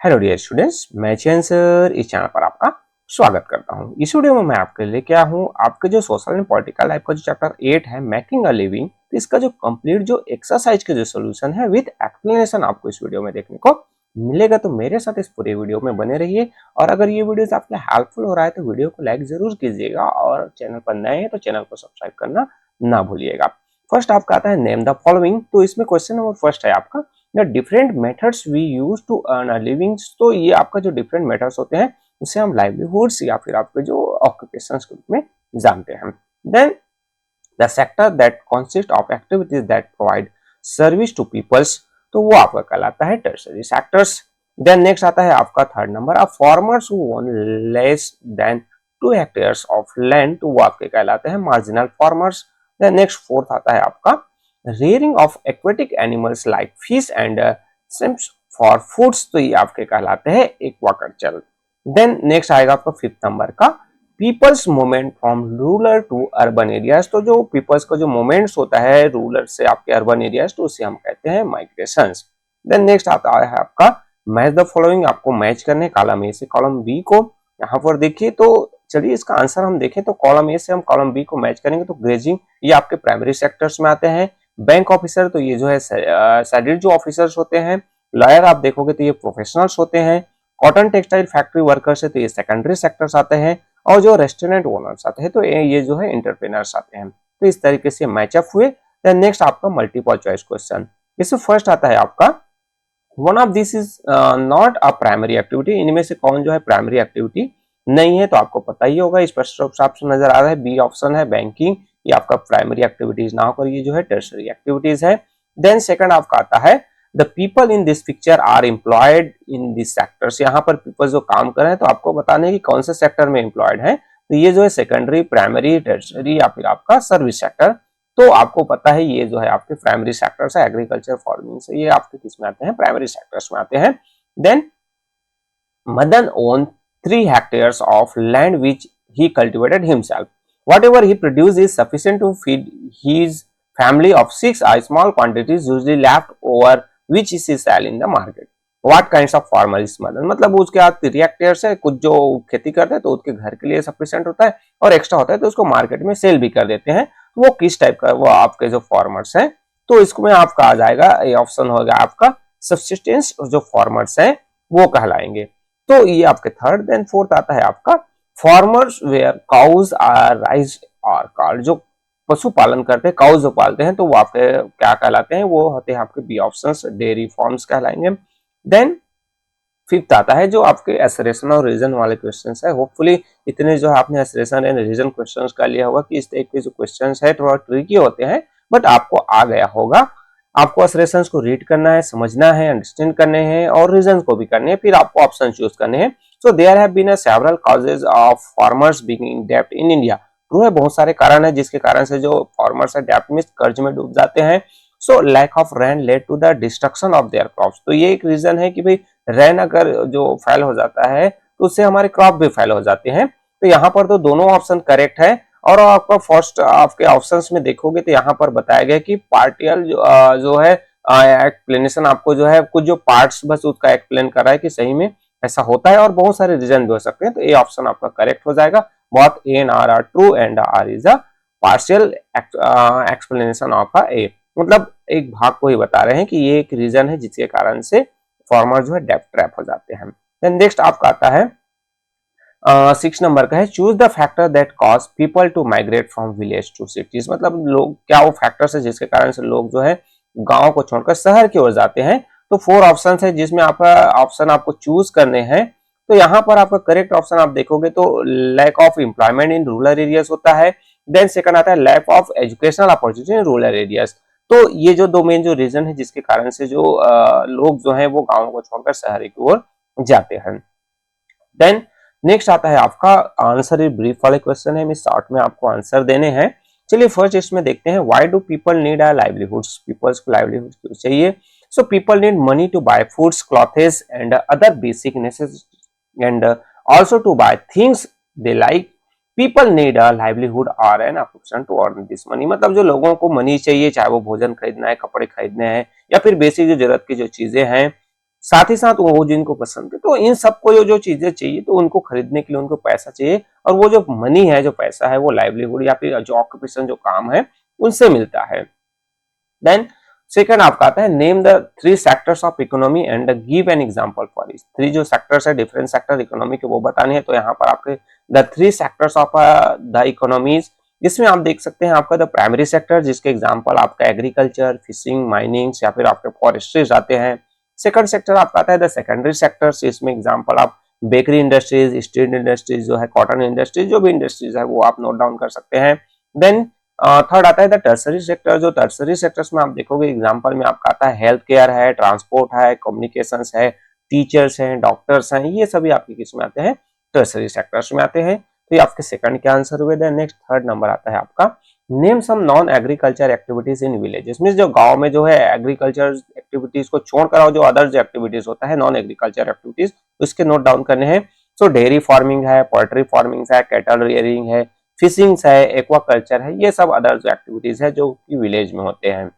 Hello dear students, मैं चैन sir इस channel पर आपका स्वागत करता हूं। इस वीडियो में मैं आपके लिए क्या हूं, आपके जो सोशल एंड पॉलिटिकल लाइफ का जो चैप्टर 8 है मेकिंग अ लिविंग, तो इसका जो कंप्लीट जो एक्सरसाइज के जो सॉल्यूशन है विद एक्सप्लेनेशन आपको इस वीडियो में देखने को मिलेगा। तो मेरे साथ इस पूरे वीडियो में बने रहिए और अगर ये वीडियो आपके हेल्पफुल हो रहा है तो वीडियो को लाइक जरूर कीजिएगा और चैनल पर नए हैं तो चैनल को सब्सक्राइब करना ना भूलिएगा। फर्स्ट आपका आता है नेम द फॉलोइंग। तो इसमें क्वेश्चन नंबर फर्स्ट है आपका the different methods we use to earn a living. तो ये आपका जो डिफरेंट मेथड्स होते हैं उसे हम लाइवलीहुड्स या फिर आपके जो ऑक्यूपेशंस के रूप में जानते हैं। Then the sector that consist of activities that provide service to peoples, तो वो आपका कहलाता है टर्शरी सेक्टर्स। देन नेक्स्ट आता है आपका third number of farmers who own less than 2 hectares of land, तो वो आपके कहलाते हैं marginal farmers. Then next fourth आता है आपका rearing of aquatic animals like fish and shrimps for foods, तो ये आपके कहलाते हैं एक्वाकल्चर। देन नेक्स्ट आएगा आपका फिफ्थ नंबर का peoples movement from rural to urban areas. तो जो पीपल्स का जो मूवमेंट्स होता है रूरल से आपके अर्बन एरियाज, तो उसे हम कहते हैं माइग्रेशंस। देन नेक्स्ट आता है आपका मैच द फॉलोइंग, आपको मैच करने कॉलम ए से कॉलम बी को। यहाँ पर देखिए तो चलिए इसका आंसर हम देखें तो कॉलम ए से हम कॉलम बी को मैच करेंगे तो ग्रेजिंग ये आपके प्राइमरी सेक्टर्स में आते हैं। बैंक ऑफिसर तो ये जो है सैलरीड जो ऑफिसर्स होते हैं। लॉयर आप देखोगे तो ये प्रोफेशनल्स होते हैं। कॉटन टेक्सटाइल फैक्ट्री वर्कर्स है तो ये सेकेंडरी सेक्टर्स आते हैं। और जो रेस्टोरेंट ओनर्स आते हैं तो ये जो है एंटरप्रेन्योर्स आते हैं। तो इस तरीके से मैचअप हुए। देन नेक्स्ट आपका मल्टीपल चॉइस क्वेश्चन, इसमें फर्स्ट आता है आपका one of this is not a primary activity, इनमें से कौन जो है प्राइमरी एक्टिविटी नहीं है, तो आपको पता ही होगा स्पष्ट रूप से आपसे नजर आ रहा है बी ऑप्शन है बैंकिंग, ये आपका प्राइमरी एक्टिविटीज ना होकर ये जो है टर्शरी एक्टिविटीज है। देन सेकंड आपका आता है the people in this picture are employed in this sectors, यहाँ पर पीपल जो काम कर रहे हैं तो आपको बताने की कौन से सेक्टर में एम्प्लॉयड है, तो ये जो है सेकेंडरी प्राइमरी टर्शरी या फिर आपका सर्विस सेक्टर। तो आपको पता है ये जो है आपके प्राइमरी सेक्टर्स है, एग्रीकल्चर फार्मिंग से ये आपके किस में आते हैं, प्राइमरी सेक्टर्स में आते हैं। Then more than own 3 hectares of land which he cultivated himself. Whatever he produced is sufficient to feed his family of 6. A small quantity is usually left over which he sell in the market. What kinds of farmer is Madan? मतलब उसके हाथ 3 hectare है, कुछ जो खेती करते हैं तो उसके घर के लिए सफिशिएंट होता है और एक्स्ट्रा होता है तो उसको मार्केट में सेल भी कर देते हैं। तो वो किस टाइप का वो आपके जो फार्मर्स हैं, तो इसको में आपका आ जाएगा ये ऑप्शन होगा आपका सब्सिस्टेंस जो फार्मर्स हैं वो कहलाएंगे। तो ये आपके थर्ड। देन फोर्थ आता है आपका farmers where cows are raised और कार्ड, जो पशु पालन करते हैं काउज जो पालते हैं तो वो आपके क्या कहलाते हैं, वो होते हैं आपके बी ऑप्शंस डेयरी फार्म्स कहलाएंगे। देन फिफ्थ आता है जो आपके एसरेशन और रीजन वाले क्वेश्चंस है। होपफुली इतने जो आपने एसरेशन एंड रीजन क्वेश्चंस का लिया होगा कि इस टाइप के जो क्वेश्चंस है थोड़ा ट्रिकी होते हैं बट आपको आ गया होगा। आपको एसरेशंस को रीड करना है, समझना है, अंडरस्टैंड करने हैं और रीजंस को भी करने हैं, फिर आपको ऑप्शन चूज करने हैं। So there have been several causes of farmers being in डेब्ट इन इंडिया। ट्रू है, बहुत सारे कारण है जिसके कारण से जो फार्मर्स है डेब्ट में कर्ज में डूब जाते हैं। So lack of rain led to the destruction of their crops, तो ये एक रीजन है कि भाई रेन अगर जो फेल हो जाता है तो उससे हमारे क्रॉप भी फेल हो जाते हैं। तो यहाँ पर तो दोनों ऑप्शन करेक्ट है। और आपका फर्स्ट आपके ऑप्शंस में देखोगे तो यहाँ पर बताया गया कि पार्टियल जो है एक्सप्लेनेशन आपको जो है कुछ जो पार्ट्स बस उसका एक्सप्लेन कर रहा है कि सही में ऐसा होता है और बहुत सारे रीजन भी हो सकते हैं। तो ये ऑप्शन आपका करेक्ट हो जाएगा। Both A and R true and R is a partial explanation of a A, मतलब एक भाग को ही बता रहे हैं कि ये एक रीजन है जिसके कारण से फार्मर जो है डेब्ट ट्रैप हो जाते हैं। देन नेक्स्ट आपका आता है 6 नंबर का है choose the factor that cause people to migrate from village to cities, मतलब लोग क्या वो फैक्टर्स है जिसके कारण से लोग जो है गांव को छोड़कर शहर की ओर जाते हैं। तो 4 ऑप्शन है जिसमें आपका ऑप्शन आपको चूज करने हैं। तो यहाँ पर आपका करेक्ट ऑप्शन आप देखोगे तो lack of employment in rural areas होता है। देन सेकंड आता है lack of educational opportunity in rural areas. तो ये जो दो मेन जो रीजन है जिसके कारण से जो लोग जो है वो गाँव को छोड़कर शहर की ओर जाते हैं। देन नेक्स्ट आता है आपका आंसर इज ब्रीफ वाले क्वेश्चन है, शॉर्ट में आपको आंसर देने हैं। चलिए फर्स्ट इसमें देखते हैं why do people need a livelihoods, peoples को लाइवलीहुड क्यों चाहिए। So people need money to buy foods clothes and other basic necessities and also to buy things they like. People need a livelihood और an option to earn this money, मतलब जो लोगों को money चाहिए चाहे वो भोजन खरीदना है, कपड़े खरीदने हैं या फिर बेसिक जो जरूरत की जो चीजें हैं साथ ही साथ वो जिनको पसंद है, तो इन सबको जो चीजें चाहिए तो उनको खरीदने के लिए उनको पैसा चाहिए, और वो जो मनी है, जो पैसा है, वो लाइवलीहुड या फिर जो ऑक्यूपेशन जो काम है उनसे मिलता है। देन सेकंड आपका आता है name the three sectors of economy and give an example for इस। थ्री जो सेक्टर्स है, डिफरेंट सेक्टर इकोनॉमी के, वो बताने हैं। तो यहाँ पर आपके the three sectors of the economies, इसमें आप देख सकते हैं आपका द प्राइमरी सेक्टर, जिसके एग्जांपल आपका एग्रीकल्चर, फिशिंग, माइनिंग या फिर आपके फॉरेस्ट्रीज आते हैं। सेकंड सेक्टर आपका आता है द सेकेंडरी सेक्टर्स, इसमें एग्जांपल आप बेकरी इंडस्ट्रीज, स्टील इंडस्ट्रीज जो है, कॉटन इंडस्ट्रीज, जो भी इंडस्ट्रीज है वो आप नोट डाउन कर सकते हैं। देन थर्ड आता है द टर्सरी सेक्टर। जो टर्सरी सेक्टर्स में आप देखोगे एग्जांपल में आपका आता है हेल्थ केयर है, ट्रांसपोर्ट है, कम्युनिकेशंस है, टीचर्स हैं, डॉक्टर्स हैं, ये सभी आपके किस में आते हैं, टर्सरी सेक्टर्स में आते हैं। तो ये आपके सेकंड के आंसर हुए। देन नेक्स्ट थर्ड नंबर आता है आपका name some non agriculture activities in villages. Means जो गांव में जो है एग्रीकल्चर एक्टिविटीज को छोड़कर जो अदर जो एक्टिविटीज होता है नॉन एग्रीकल्चर एक्टिविटीज, उसके नोट डाउन करने हैं। सो डेयरी फार्मिंग है, पोल्ट्री फार्मिंग है, कैटल रियरिंग है, फिशिंग्स है, एक्वाकल्चर है, ये सब अदर जो एक्टिविटीज है जो कि विलेज में होते हैं।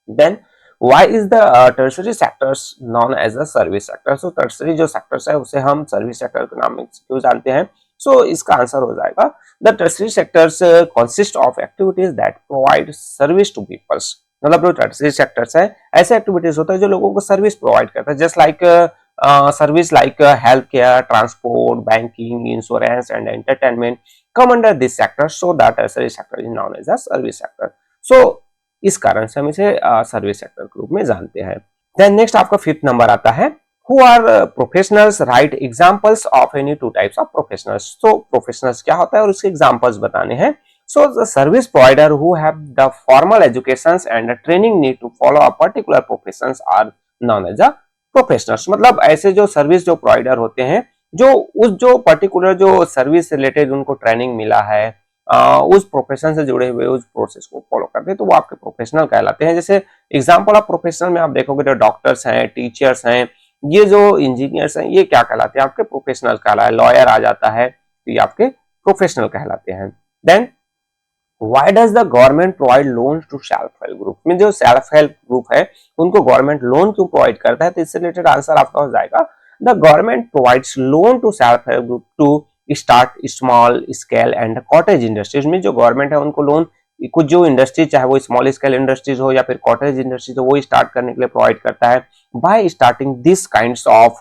Then why is the tertiary sectors known as a service sector. So tertiary जो सेक्टर्स है उसे हम सर्विस सेक्टर के नाम में क्यों जानते हैं। सो इसका आंसर हो जाएगा the tertiary sectors consist of activities that provide service to peoples. मतलब जो टर्सरी सेक्टर्स है ऐसे एक्टिविटीज होता है जो लोगों को सर्विस प्रोवाइड करता है, just like service like health care, transport, banking, insurance and entertainment come under this sector, so that tertiary sector is known as a service sector. So इस कारण से हम इसे सर्विस सेक्टर के रूप में जानते हैं। देन नेक्स्ट आपका फिफ्थ नंबर आता है who are professionals, write examples of any two types of professionals. So professionals क्या होता है और उसके examples बताने हैं। So the service provider who have the formal educations and training need to follow a particular professions are known as a professionals। मतलब ऐसे जो सर्विस जो प्रोवाइडर होते हैं जो उस जो पर्टिकुलर जो सर्विस रिलेटेड उनको ट्रेनिंग मिला है, उस प्रोफेशन से जुड़े हुए उस प्रोसेस को फॉलो करते हैं, तो वो आपके प्रोफेशनल कहलाते हैं। जैसे एग्जांपल ऑफ प्रोफेशनल में आप देखोगे तो डॉक्टर्स हैं, टीचर्स हैं, ये जो इंजीनियर्स हैं, ये क्या कहलाते हैं, आपके प्रोफेशनल कहलाते हैं। लॉयर आ जाता है तो ये आपके प्रोफेशनल कहलाते हैं। Then why does the government provide loans to self help group. में जो सेल्फ हेल्प ग्रुप है उनको गवर्नमेंट लोन क्यों प्रोवाइड करता है, तो इससे रिलेटेड आंसर आपका हो जाएगा the government provides loan to self help group to start small scale and cottage industries। में जो गवर्नमेंट है उनको लोन कुछ जो इंडस्ट्री, चाहे वो स्मॉल स्केल इंडस्ट्रीज हो या फिर कॉटेज इंडस्ट्रीज हो, वो स्टार्ट करने के लिए प्रोवाइड करता है। Bye starting this kinds of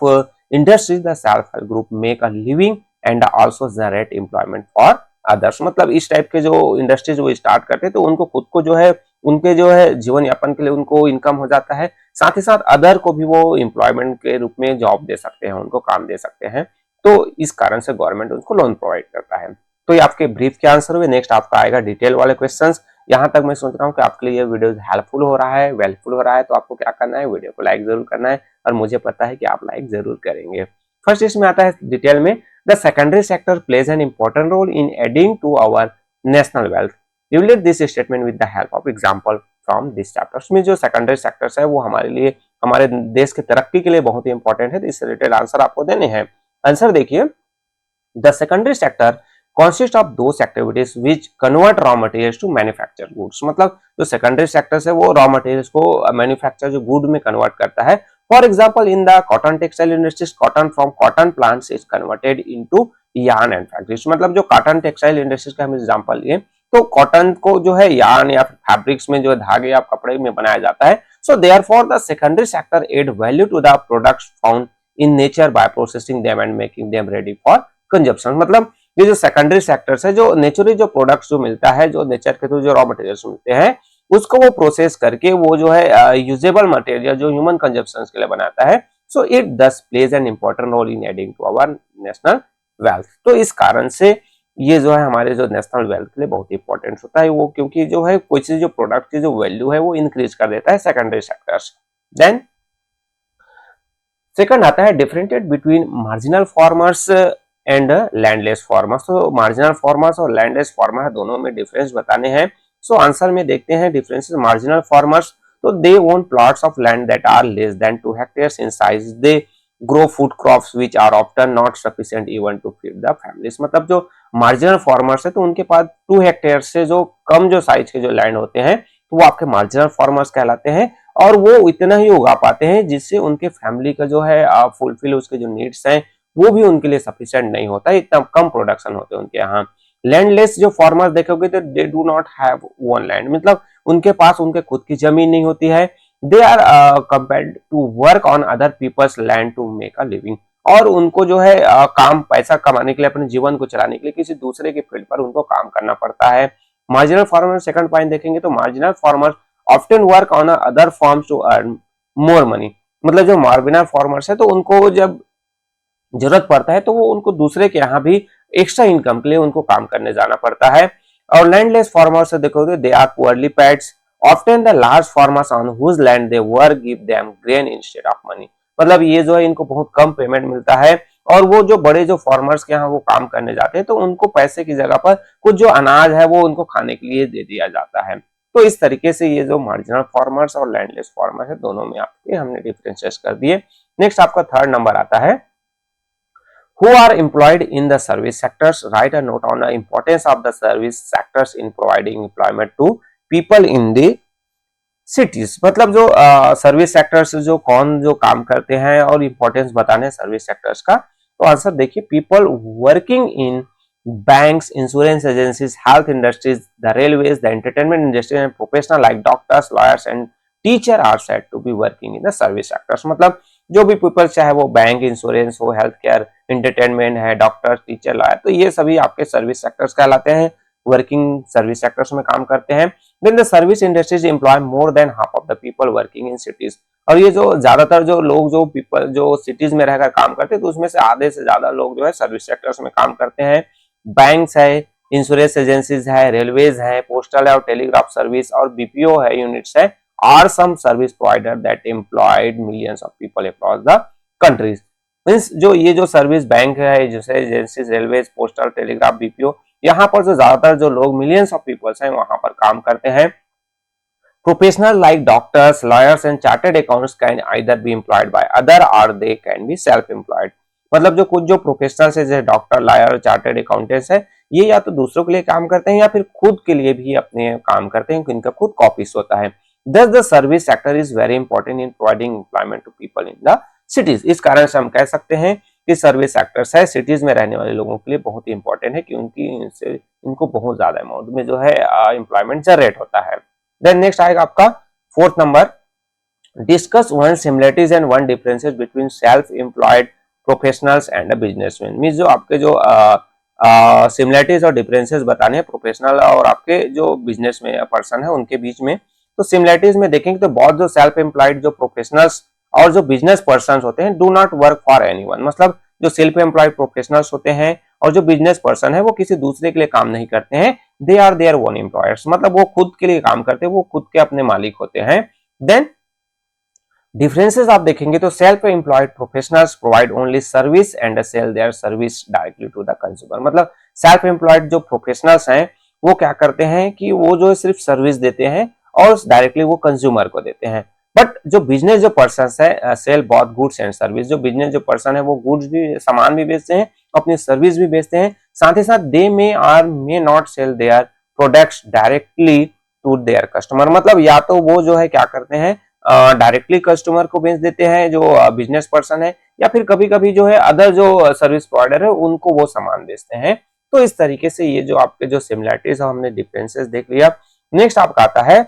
industries the self help group make a living and also generate employment for others. मतलब इस टाइप के जो इंडस्ट्रीज वो स्टार्ट करते हैं तो उनको खुद को जो है उनके जो है जीवन यापन के लिए उनको इनकम हो जाता है, साथ ही साथ अदर को भी वो एम्प्लॉयमेंट के रूप में जॉब दे सकते हैं, उनको काम दे सकते हैं। तो इस कारण से गवर्नमेंट उनको लोन प्रोवाइड करता है। तो ये आपके ब्रीफ के आंसर हुए। नेक्स्ट आपका आएगा डिटेल वाले क्वेश्चंस। यहाँ तक मैं सोच रहा हूँ कि आपके लिए ये वीडियो हेल्पफुल हो रहा है, वेलफुल हो रहा है, तो आपको क्या करना है, वीडियो को लाइक जरूर करना है, और मुझे पता है कि आप लाइक जरूर करेंगे। फर्स्ट इसमें आता है डिटेल में the secondary sector plays an important role in adding to our national wealth. Relate this statement with the help of example from this chapters. में जो सेकेंडरी सेक्टर्स है वो हमारे लिए, हमारे देश की तरक्की के लिए बहुत ही इंपॉर्टेंट है, तो इससे रिलेटेड आंसर आपको देने हैं। आंसर देखिए, the secondary sector consist of those activities which convert raw materials to manufacture goods। मतलब जो सेकेंडरी सेक्टर्स है वो रॉ मटेरियल्स को मैन्युफैक्चर जो गुड में कन्वर्ट करता है। For example in the cotton textile industries, cotton from cotton plants is converted into yarn and fabrics. मतलब जो कॉटन टेक्सटाइल इंडस्ट्रीज का हम एग्जांपल लिए तो कॉटन को जो है यार्न या फिर फैब्रिक्स में जो धागे या कपड़े में बनाया जाता है। So therefore the secondary sector add value to the products found in nature by processing them and making them ready for consumption. मतलब ये जो सेकेंडरी सेक्टर्स है, जो नेचुरली जो प्रोडक्ट्स जो मिलता है, जो नेचर के थ्रू जो रॉ मटेरियल्स मिलते हैं, उसको वो प्रोसेस करके वो जो है यूजेबल मटेरियल जो ह्यूमन कंजप्शन के लिए बनाता है। So it thus plays an important role in adding to our national wealth. तो इस कारण से ये जो है हमारे जो नेशनल वेल्थ के लिए बहुत इंपॉर्टेंट होता है वो, क्योंकि जो है कोई चीज जो प्रोडक्ट की जो वैल्यू है वो इंक्रीज कर देता है सेकेंडरी सेक्टर्स। देन सेकंड आता है differentiate between marginal farmers and landless farmers. तो मार्जिनल फार्मर्स और लैंडलेस फार्मर दोनों में डिफरेंस बताने हैं। सो आंसर में देखते हैं डिफरेंसेस। मार्जिनल फार्मर्स तो they own plots of land that are less than 2 hectares in size, they grow food crops which are often not sufficient even to feed the families. मतलब जो marginal farmers है तो उनके पास 2 hectare से जो कम जो size के जो लैंड होते हैं तो वो आपके मार्जिनल फार्मर्स कहलाते हैं, और वो इतना ही उगा पाते हैं जिससे उनके फैमिली का जो है फुलफिल उसके जो नीड्स हैं वो भी उनके लिए सफिशिएंट नहीं होता, इतना कम प्रोडक्शन होते हैं उनके यहाँ। लैंडलेस जो फार्मर्स देखोगे तो they do not have one land, मतलब उनके पास उनके खुद की जमीन नहीं होती है। They are compelled to work on other people's land to make a living, और उनको जो है काम पैसा कमाने के लिए, अपने जीवन को चलाने के लिए किसी दूसरे के फील्ड पर उनको काम करना पड़ता है। मार्जिनल फार्मर सेकंड पॉइंट देखेंगे तो marginal farmer often work on other farms to earn more money, मतलब जो मार्जिनल फार्मर्स है तो उनको जब जरूरत पड़ता है तो वो उनको दूसरे के यहाँ भी एक्स्ट्रा इनकम के लिए उनको काम करने जाना पड़ता है। और लैंडलेस फार्मर्स से देखोगे they are poorly paid, often the large farmers on whose land they work give them grain instead of money, मतलब ये जो है इनको बहुत कम पेमेंट मिलता है, और वो जो बड़े जो फार्मर्स के यहाँ वो काम करने जाते हैं तो उनको पैसे की जगह पर कुछ जो अनाज है वो उनको खाने के लिए दे दिया जाता है। तो इस तरीके से ये जो मार्जिनल फार्मर्स और लैंडलेस फार्मर है दोनों में आपके हमने डिफरेंशिएट कर दिए। नेक्स्ट आपका थर्ड नंबर आता है who are employed in the service sectors. Write a note on the importance of the service sectors in providing employment to people in the cities, मतलब जो सर्विस सेक्टर्स जो कौन जो काम करते हैं और इंपॉर्टेंस बताने सर्विस सेक्टर्स का। तो आंसर देखिए, people working in banks, insurance agencies, health industries, the railways, the entertainment industry and professional like doctors, lawyers and teacher are said to be working in the service sectors, मतलब जो भी people चाहे वो bank, insurance हो, health care, entertainment है, doctor, teacher, lawyer, तो ये सभी आपके सर्विस सेक्टर्स कहलाते हैं, वर्किंग सर्विस सेक्टर्स में काम करते हैं। Then the service industries employ more than half of the people working in cities, और ये जो ज्यादातर जो लोग जो पीपल जो सिटीज में रहकर काम करते हैं तो उसमें से आधे से ज्यादा लोग जो है सर्विस सेक्टर्स में काम करते हैं। बैंक्स है, इंश्योरेंस एजेंसीज है, रेलवेज है, पोस्टल है और टेलीग्राफ सर्विस और बीपीओ है यूनिट्स है, are some service provider that employed millions of people across the countries. Means जो ये जो सर्विस बैंक है, जैसे agencies, railways, postal, telegraph, BPO, यहाँ पर जो ज्यादातर जो लोग मिलियंस ऑफ पीपल्स हैं वहां पर काम करते हैं। Professional like doctors, lawyers and chartered accounts can either be employed by other और they can be self employed, मतलब जो कुछ जो प्रोफेशनल्स है जैसे डॉक्टर, लॉयर, चार्टर्ड अकाउंटेंट्स है, ये या तो दूसरों के लिए काम करते हैं या फिर खुद के लिए भी अपने काम करते हैं, इनका खुद ऑफिस होता है। Thus the service sector is very important in providing employment to people in the cities। इस कारण से हम कह सकते हैं कि सर्विस सेक्टर्स है सिटीज में रहने वाले लोगों के लिए बहुत ही इंपॉर्टेंट है, क्योंकि इनसे इनको बहुत ज्यादा अमाउंट में जो है एम्प्लॉयमेंट जनरेट होता है। देन नेक्स्ट आएगा आपका fourth number, discuss one similarities and one differences between self employed professionals and businessman. Means जो आपके जो सिमिलरिटीज और डिफरेंसेस बताने हैं प्रोफेशनल और आपके जो बिजनेस में पर्सन है उनके बीच में। तो सिमिलरिटीज में देखेंगे तो बहुत जो सेल्फ एम्प्लॉयड जो प्रोफेशनल्स और जो बिजनेस पर्सन होते हैं do not work for anyone, मतलब जो सेल्फ एम्प्लॉयड प्रोफेशनल्स होते हैं और जो बिजनेस पर्सन है वो किसी दूसरे के लिए काम नहीं करते हैं, they are their own employers, मतलब वो खुद के लिए काम करते हैं, वो खुद के अपने मालिक होते हैं। देन डिफरेंसेस आप देखेंगे तो self employed professionals provide only service and sell their service directly to the consumer, मतलब सेल्फ एम्प्लॉयड जो प्रोफेशनल्स हैं वो क्या करते हैं कि वो जो सिर्फ सर्विस देते हैं और डायरेक्टली वो कंज्यूमर को देते हैं। बट जो बिजनेस जो पर्सन है sell both goods and service, जो बिजनेस जो पर्सन है वो गुड्स भी, सामान भी बेचते हैं, अपनी सर्विस भी बेचते हैं, साथ ही साथ दे मे और may not sell their products directly to their customer, मतलब या तो वो जो है क्या करते हैं डायरेक्टली कस्टमर को बेच देते हैं जो बिजनेस पर्सन है, या फिर कभी कभी जो है अदर जो सर्विस प्रोवाइडर है उनको वो सामान बेचते हैं। तो इस तरीके से ये जो आपके जो सिमिलरिटीज है हमने डिफरेंसेस देख लिया। नेक्स्ट आपका आता है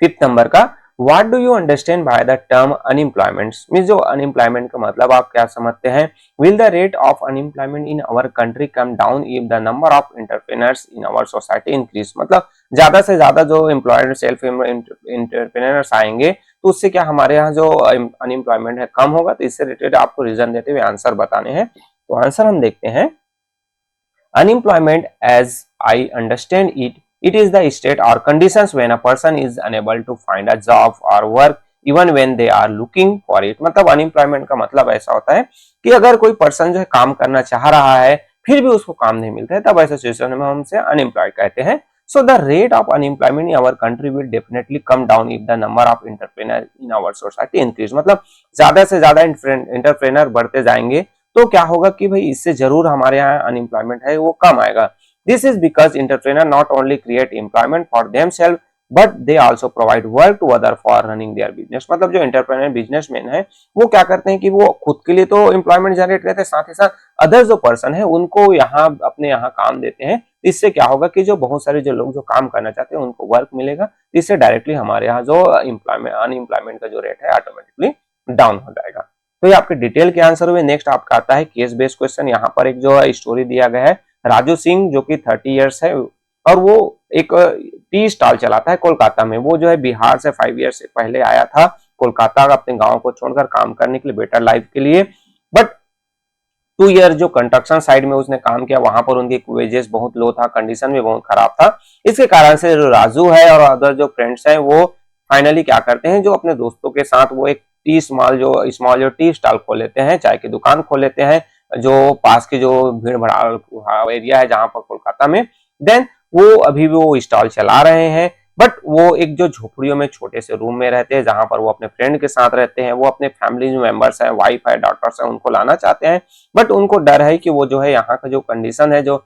फिफ्थ नंबर का, what do you understand by the term unemployment, means जो अनएम्प्लॉयमेंट का मतलब आप क्या समझते हैं। Will the rate of unemployment in our country come down if the number of entrepreneurs in our society increase, मतलब ज्यादा से ज्यादा जो एम्प्लॉयड सेल्फ एंटरप्रेन्योर्स आएंगे तो उससे क्या हमारे यहाँ जो अनएम्प्लॉयमेंट है कम होगा। तो इससे रिलेटेड आपको रीजन देते हुए आंसर बताने हैं। तो आंसर हम देखते हैं, unemployment as I understand it is the state or conditions when a person is unable to find a job or work even when they are looking for it, मतलब unemployment का मतलब ऐसा होता है कि अगर कोई पर्सन जो है काम करना चाह रहा है फिर भी उसको काम नहीं मिलता है, तब ऐसा सिचुएशन में हम उसे अनएम्प्लॉयड कहते हैं। So the rate of unemployment in our country will definitely come down if the number of entrepreneur in our society increase, मतलब ज्यादा से ज्यादा एंटरप्रेन्योर बढ़ते जाएंगे तो क्या होगा कि भाई इससे जरूर हमारे यहाँ अनएम्प्लॉयमेंट है वो कम आएगा। This is because entrepreneur not only create employment for themselves but they also provide work to other for running their business. मतलब जो एंटरप्रेन्योर बिजनेसमैन है वो क्या करते हैं कि वो खुद के लिए तो एम्प्लॉयमेंट जनरेट करते हैं, साथ ही साथ अदर जो पर्सन है उनको यहाँ अपने यहाँ काम देते हैं। इससे क्या होगा कि जो बहुत सारे जो लोग जो काम करना चाहते हैं उनको वर्क मिलेगा, इससे डायरेक्टली हमारे यहाँ जो अनएम्प्लॉयमेंट का जो रेट है ऑटोमेटिकली डाउन हो जाएगा। तो ये आपके डिटेल के आंसर हुए। नेक्स्ट आपका आता है केस बेस्ड क्वेश्चन। यहाँ पर एक जो स्टोरी दिया गया है, राजू सिंह जो कि 30 इयर्स है और वो एक टी स्टॉल चलाता है कोलकाता में। वो जो है बिहार से 5 ईयर से पहले आया था कोलकाता अपने गांव को छोड़कर काम करने के लिए, बेटर लाइफ के लिए। बट 2 ईयर जो कंस्ट्रक्शन साइड में उसने काम किया, वहां पर उनकी वेजेस बहुत लो था, कंडीशन भी बहुत खराब था। इसके कारण से जो राजू है और अदर जो फ्रेंड्स हैं वो फाइनली क्या करते हैं, जो अपने दोस्तों के साथ वो एक स्मॉल जो टी स्टॉल खोल लेते हैं, चाय की दुकान खोल लेते हैं, जो पास की जो भीड़ भड़ाल एरिया है जहां पर कोलकाता में। देन वो अभी भी वो स्टॉल चला रहे हैं, बट वो एक जो झोपड़ियों में छोटे से रूम में रहते हैं जहां पर वो अपने फ्रेंड के साथ रहते हैं। वो अपने फैमिली जो मेंबर्स हैं, वाइफ है, डॉटर्स है, उनको लाना चाहते हैं, बट उनको डर है कि वो जो है यहाँ का जो कंडीशन है, जो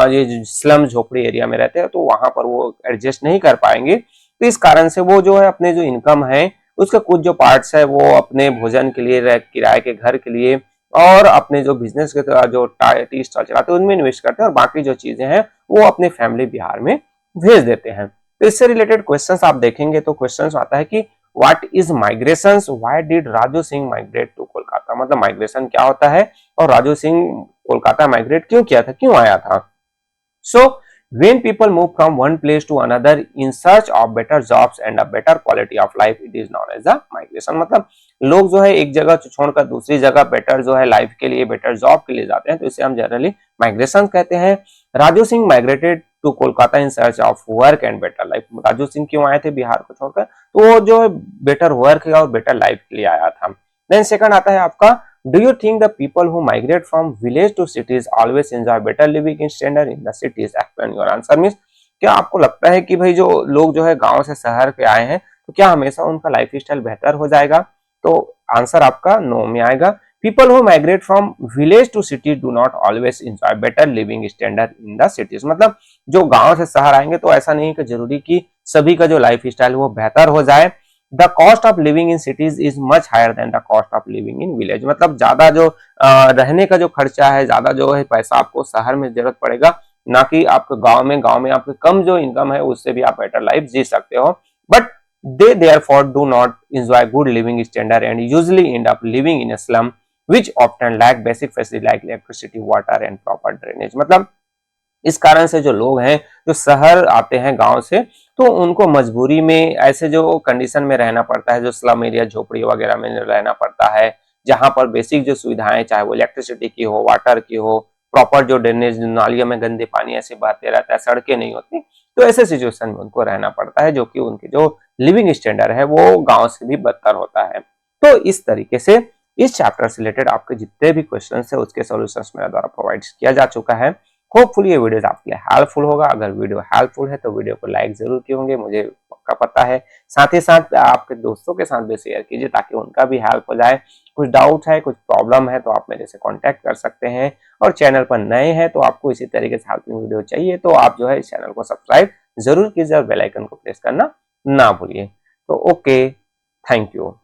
ये स्लम झोपड़ी एरिया में रहते हैं, तो वहां पर वो एडजस्ट नहीं कर पाएंगे। तो इस कारण से वो जो है अपने जो इनकम है उसका कुछ जो पार्ट्स है वो अपने भोजन के लिए, किराए के घर के लिए और अपने जो बिजनेस के जो टी स्टॉल चलाते हैं उनमें इन्वेस्ट करते हैं, और बाकी जो चीजें हैं वो अपने फैमिली बिहार में भेज देते हैं। तो इससे रिलेटेड क्वेश्चंस आप देखेंगे तो क्वेश्चंस आता है कि what is migrations, why did Raju Singh migrate to Kolkata. मतलब माइग्रेशन क्या होता है और राजू सिंह कोलकाता माइग्रेट क्यों किया था, क्यों आया था। So when people move from one place to another in search of better jobs and a better quality of life, it is known as a migration। मतलब लोग जो है एक जगह छोड़कर दूसरी जगह बेटर जो है लाइफ के लिए, बेटर जॉब के लिए जाते हैं, तो इसे हम जनरली माइग्रेशन कहते हैं। Raju Singh migrated to Kolkata in search of work and better life. Raju Singh क्यों आए थे बिहार को छोड़कर, तो वो जो है बेटर वर्क और बेटर लाइफ के लिए आया था। देन सेकंड आता है आपका, do you think the people who migrate from village to cities always enjoy better living standard in the cities? Explain your answer means, क्या आपको लगता है कि भाई जो लोग जो है गांव से शहर पे आए हैं तो क्या हमेशा उनका लाइफ स्टाइल बेहतर हो जाएगा। तो आंसर आपका नो में आएगा। People who migrate from village to city do not always enjoy better living standard in the cities. मतलब जो गांव से शहर आएंगे तो ऐसा नहीं कि जरूरी कि सभी का जो लाइफ स्टाइल वो बेहतर हो जाए। The cost of living in cities is much higher than the cost of living in village. मतलब ज्यादा जो रहने का जो खर्चा है, ज्यादा जो है पैसा आपको शहर में जरूरत पड़ेगा, ना कि आपके गांव में आपके कम जो इनकम है उससे भी आप बेटर लाइफ जी सकते हो। But they therefore do not enjoy good living standard and usually end up living in a slum which often lack basic facilities like electricity, water and proper drainage। मतलब इस कारण से जो लोग हैं जो शहर आते हैं गांव से, तो उनको मजबूरी में ऐसे जो कंडीशन में रहना पड़ता है, जो स्लम एरिया झोपड़ी वगैरह में रहना पड़ता है, जहां पर बेसिक जो सुविधाएं चाहे वो इलेक्ट्रिसिटी की हो, वाटर की हो, प्रॉपर जो ड्रेनेज, नालियों में गंदे पानी ऐसे बहते रहता है, सड़कें नहीं होती, तो ऐसे सिचुएशन में उनको रहना पड़ता है, जो कि उनकी जो लिविंग स्टैंडर्ड है वो गाँव से भी बदतर होता है। तो इस तरीके से इस चैप्टर से रिलेटेड आपके जितने भी क्वेश्चन है उसके सोल्यूशन मेरे द्वारा प्रोवाइड किया जा चुका है। होपफुली ये वीडियो आपके लिए हेल्पफुल होगा। अगर वीडियो हेल्पफुल है तो वीडियो को लाइक जरूर किए होंगे, मुझे पक्का पता है। साथ ही साथ आपके दोस्तों के साथ भी शेयर कीजिए ताकि उनका भी हेल्प हो जाए। कुछ डाउट है, कुछ प्रॉब्लम है तो आप मेरे से कांटेक्ट कर सकते हैं। और चैनल पर नए हैं तो आपको इसी तरीके से हेल्पिंग वीडियो चाहिए तो आप जो है इस चैनल को सब्सक्राइब जरूर कीजिए और बेल आइकन को प्रेस करना ना भूलिए। तो ओके, थैंक यू।